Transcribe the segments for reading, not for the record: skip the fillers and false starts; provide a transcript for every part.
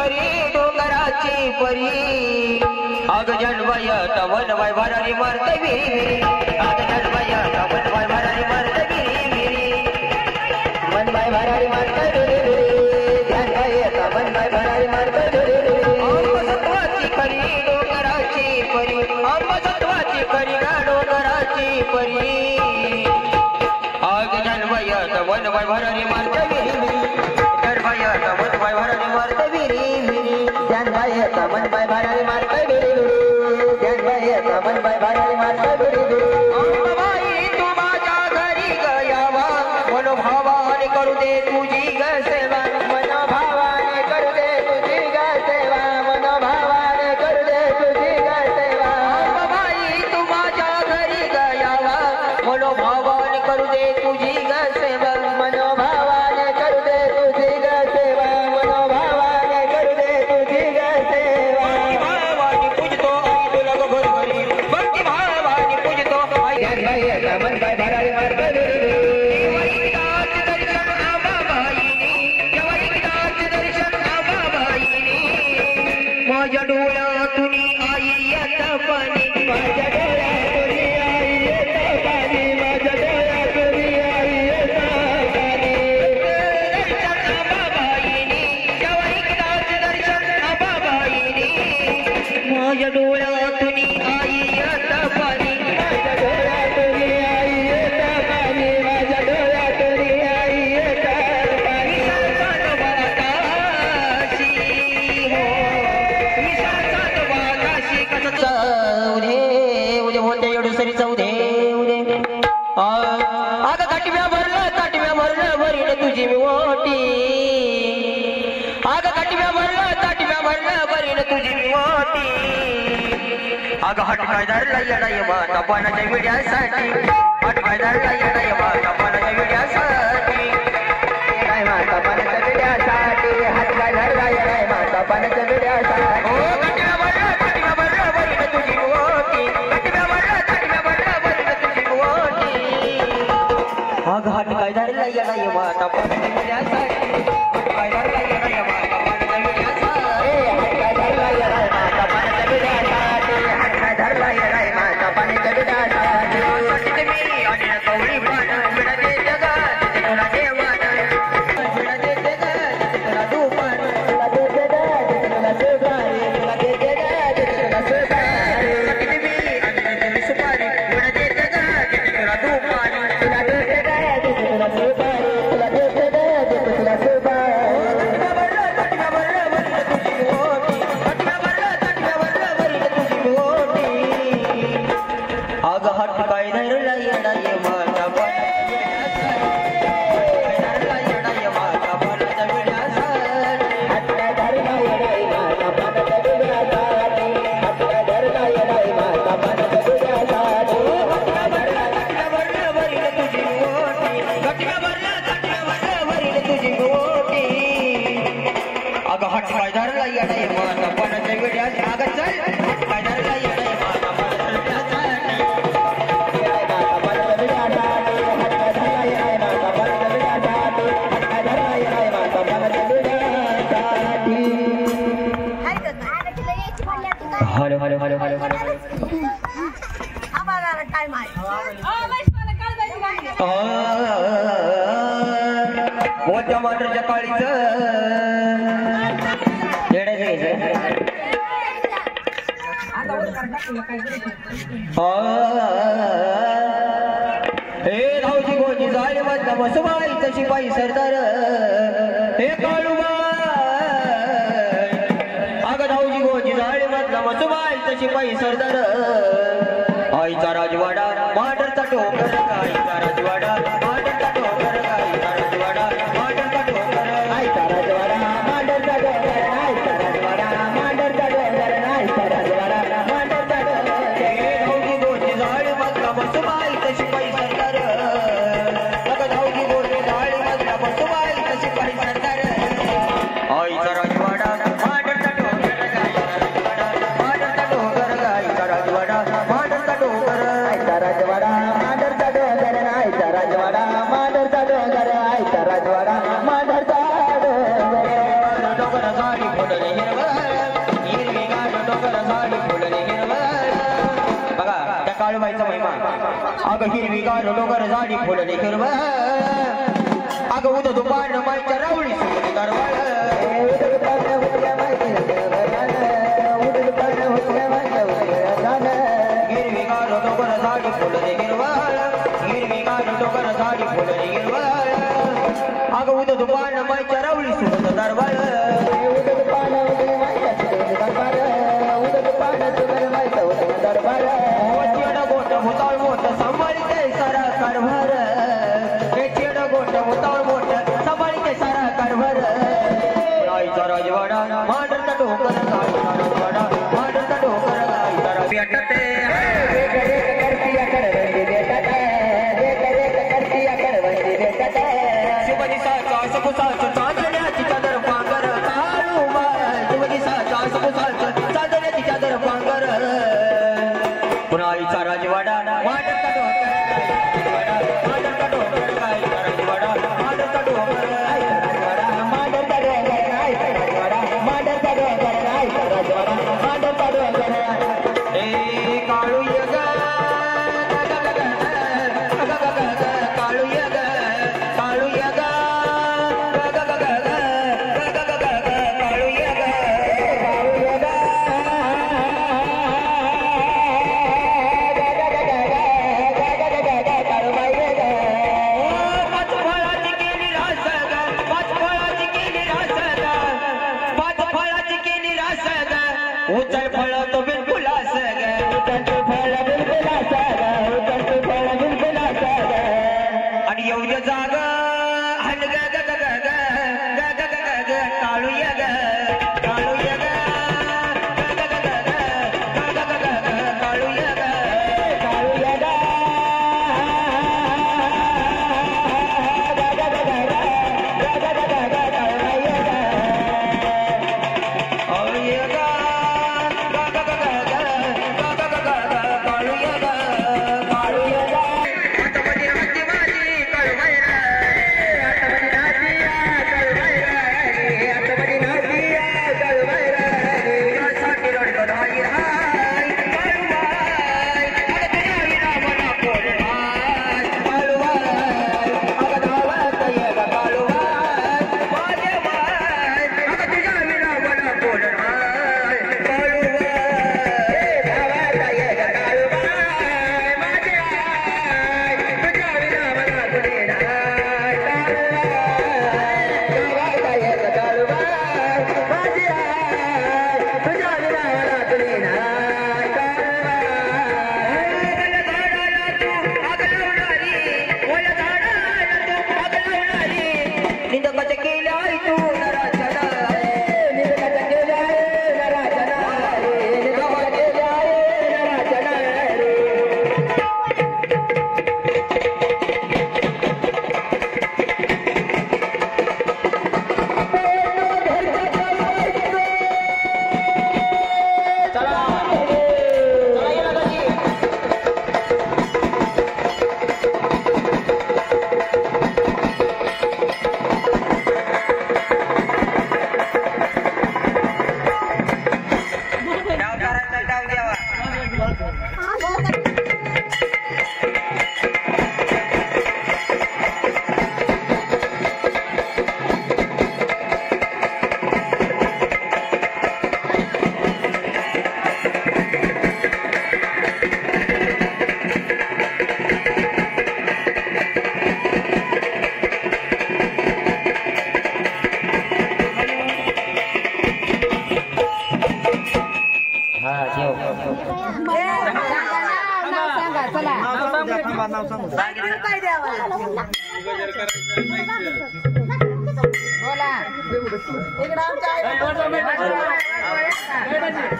करी डोंगराची परी अग जनबाय तवन बाय भरारी मारते विरी अग जनबाय तवन बाय भरारी मारते विरी मन बाय भरारी मारते विरी जनबाय तवन बाय भरारी मारते विरी सत्वाची करी डोंगराची परी सत्वाची करी डोंगराची परी अग जनबाय तवन बाय भरारी मारते विरी जनबाय तवन बाय भरारी मारते विरी जनबाय तवन बाय भरारी मारते विरी जनबाय तवन बाय भरारी मारते विरी बाई तू माझ्या घरी गयावा मनोभावाने करू दे तुझी ग सेवा मनोभावाने करू दे तुझी ग सेवा मनोभावाने करू दे तुझी ग सेवा बाई तू माझ्या घरी गयावा मनोभावाने करू दे तुझी ग सेवा मनोभावाने करू दे तुझी ग सेवा मनोभावाने करू दे तुझी ग सेवा भावानी पूजतो आई तुला ग भरभरी भक्ती भावानी पूजतो आई जनबाय तवन बाय भरारी मारते विरी माझ्या डोळ्यातून आई येता पाणी माझ्या डोळ्यातून आई येता पाणी माझ्या डोळ्यातून आई येता पाणी दर्शन आबाबाईनी जेव्हा एकदाच दर्शन आबाबाईनी माझ्या डोळ्यातून आई येता पाणी माझ्या डोळ्यातून आई येता पाणी माझ्या डोळ्यातून आई येता पाणी उदे बोलते एवढं सरी चौदे उदे अगं ताटव्या भरलं वरील तुझी मी मोठी अगं ताटव्या भरलं वरील तुझी मी मोठी अगं हटकाय धरला येडाय माता पाण्याच्या विड्यासाठी हटकाय धरला येडाय माता पाण्याच्या विड्यासाठी काय माता पाण्याच्या विड्यासाठी हटकाय धरला येडाय माता पाण्याच्या विड्यासाठी घाट काय धरला येडाय माता पाण्याच्या विड्यासाठी काय धरला येडाय माता पाण्याच्या विड्यासाठी काय धरला येडाय माता पाण्याच्या विड्यासाठी काय धरला येडाय माता पाण्याच्या विड्यासाठी मी आणि कवळी पान विडा देते ग तुला देवान विडा देते ग तुला दुपान विडा देते ग तुला सुपारी विडा देते ग तुला सुपारी मी आणि सुपारी विडा देते ग तुला दुपान तुला देते ग तुला सुपारी तुला देते ग तुला सुपारी अगं हट काय धरला येडाय माता पाण्याच्या विड्यासाठी हट धरला येडाय माता पाण्याच्या विड्यासाठी हट धरला येडाय माता पाण्याच्या विड्यासाठी वरील तुझी मोठी घटका भरला वरील तुझी मोठी अगं हट काय धरला येडाय माता पाण्याच्या विड्यासाठी अगं चल काय धरला येडाय माता पाण्याच्या विड्यासाठी hello hello hello hello hello मोठ्या मांडरच्या काळीच हे धावची गोची जाळी मधला बसवायचं शिपाई सरदार हे काळूबाई अगं धावची गोची जाळी मधला बसवायचं शिपाई सरदार आईचा राजवाडा मांडरचा डोंगर आईचा राजवाडा मांडरचा डोंगर आईचा राजवाडा मांडरचा डोंगर आईचा राजवाडा मांडरचा डोंगर आईचा राजवाडा मांडरचा डोंगर आईचा राजवाडा मांडरचा डोंगर हे धावची गोची जाळी मधला बसवायचं शिपाई सरदार अगं धावची गोची जाळी मधला बसवायचं शिपाई सरदार आईचा राजवाडा मांडरचा डोंगर आईचा राजवाडा मांडरचा डोंगर आईचा राजवाडा मांडरचा डोंगर आईचा राजवाडा मांडरचा डोंगर आईचा राजवाडा अगं हिरवीगार डोंगर झाडी फुलले हिरवळ अगं उद दुपार मायच्या रावळी सुटली दरवाळ हिरवीगार डोंगर झाडी फुलले हिरवळ हिरवीगार डोंगर झाडी फुलले हिरवळ अगं उद दुपार मायच्या रावळी सुटली दरवाळ भूताळ मोठ सांभाळीते सारा कारभार हे चेड गोट भूताळ मोठ सांभाळीते सारा कारभार गाईचा राजवाडा मांडरचा डोकर गाईचा राजवाडा मांडरचा डोकर गाईचा राजवाडा शिवदिसाचा सपुसाचा चांदण्याची चादर पांगर काळूबाई शिवदिसाचा सपुसाचा चांदण्याची चादर पांगर पुनाईचा राजवाडा मांडरचा डोकर गाईचा राजवाडा मांडरचा डोकर गाईचा राजवाडा मांडरचा डोकर गाईचा राजवाडा मांडरचा डोकर गाईचा राजवाडा मांडरचा डोकर ए काळू यग काळू यग काळू यग उचल फळ तो बिलकुल असग उचल फळ बिलकुल असग उचल फळ बिलकुल असग आणि एवढं जाग हन ग ग ग ग ग ग ग ग काळू यग काळू यग ग ग ग ग ग ग ग ग काळू यग काळू यग ग ग ग ग ग ग ग ग काळू यग और यग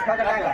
बोला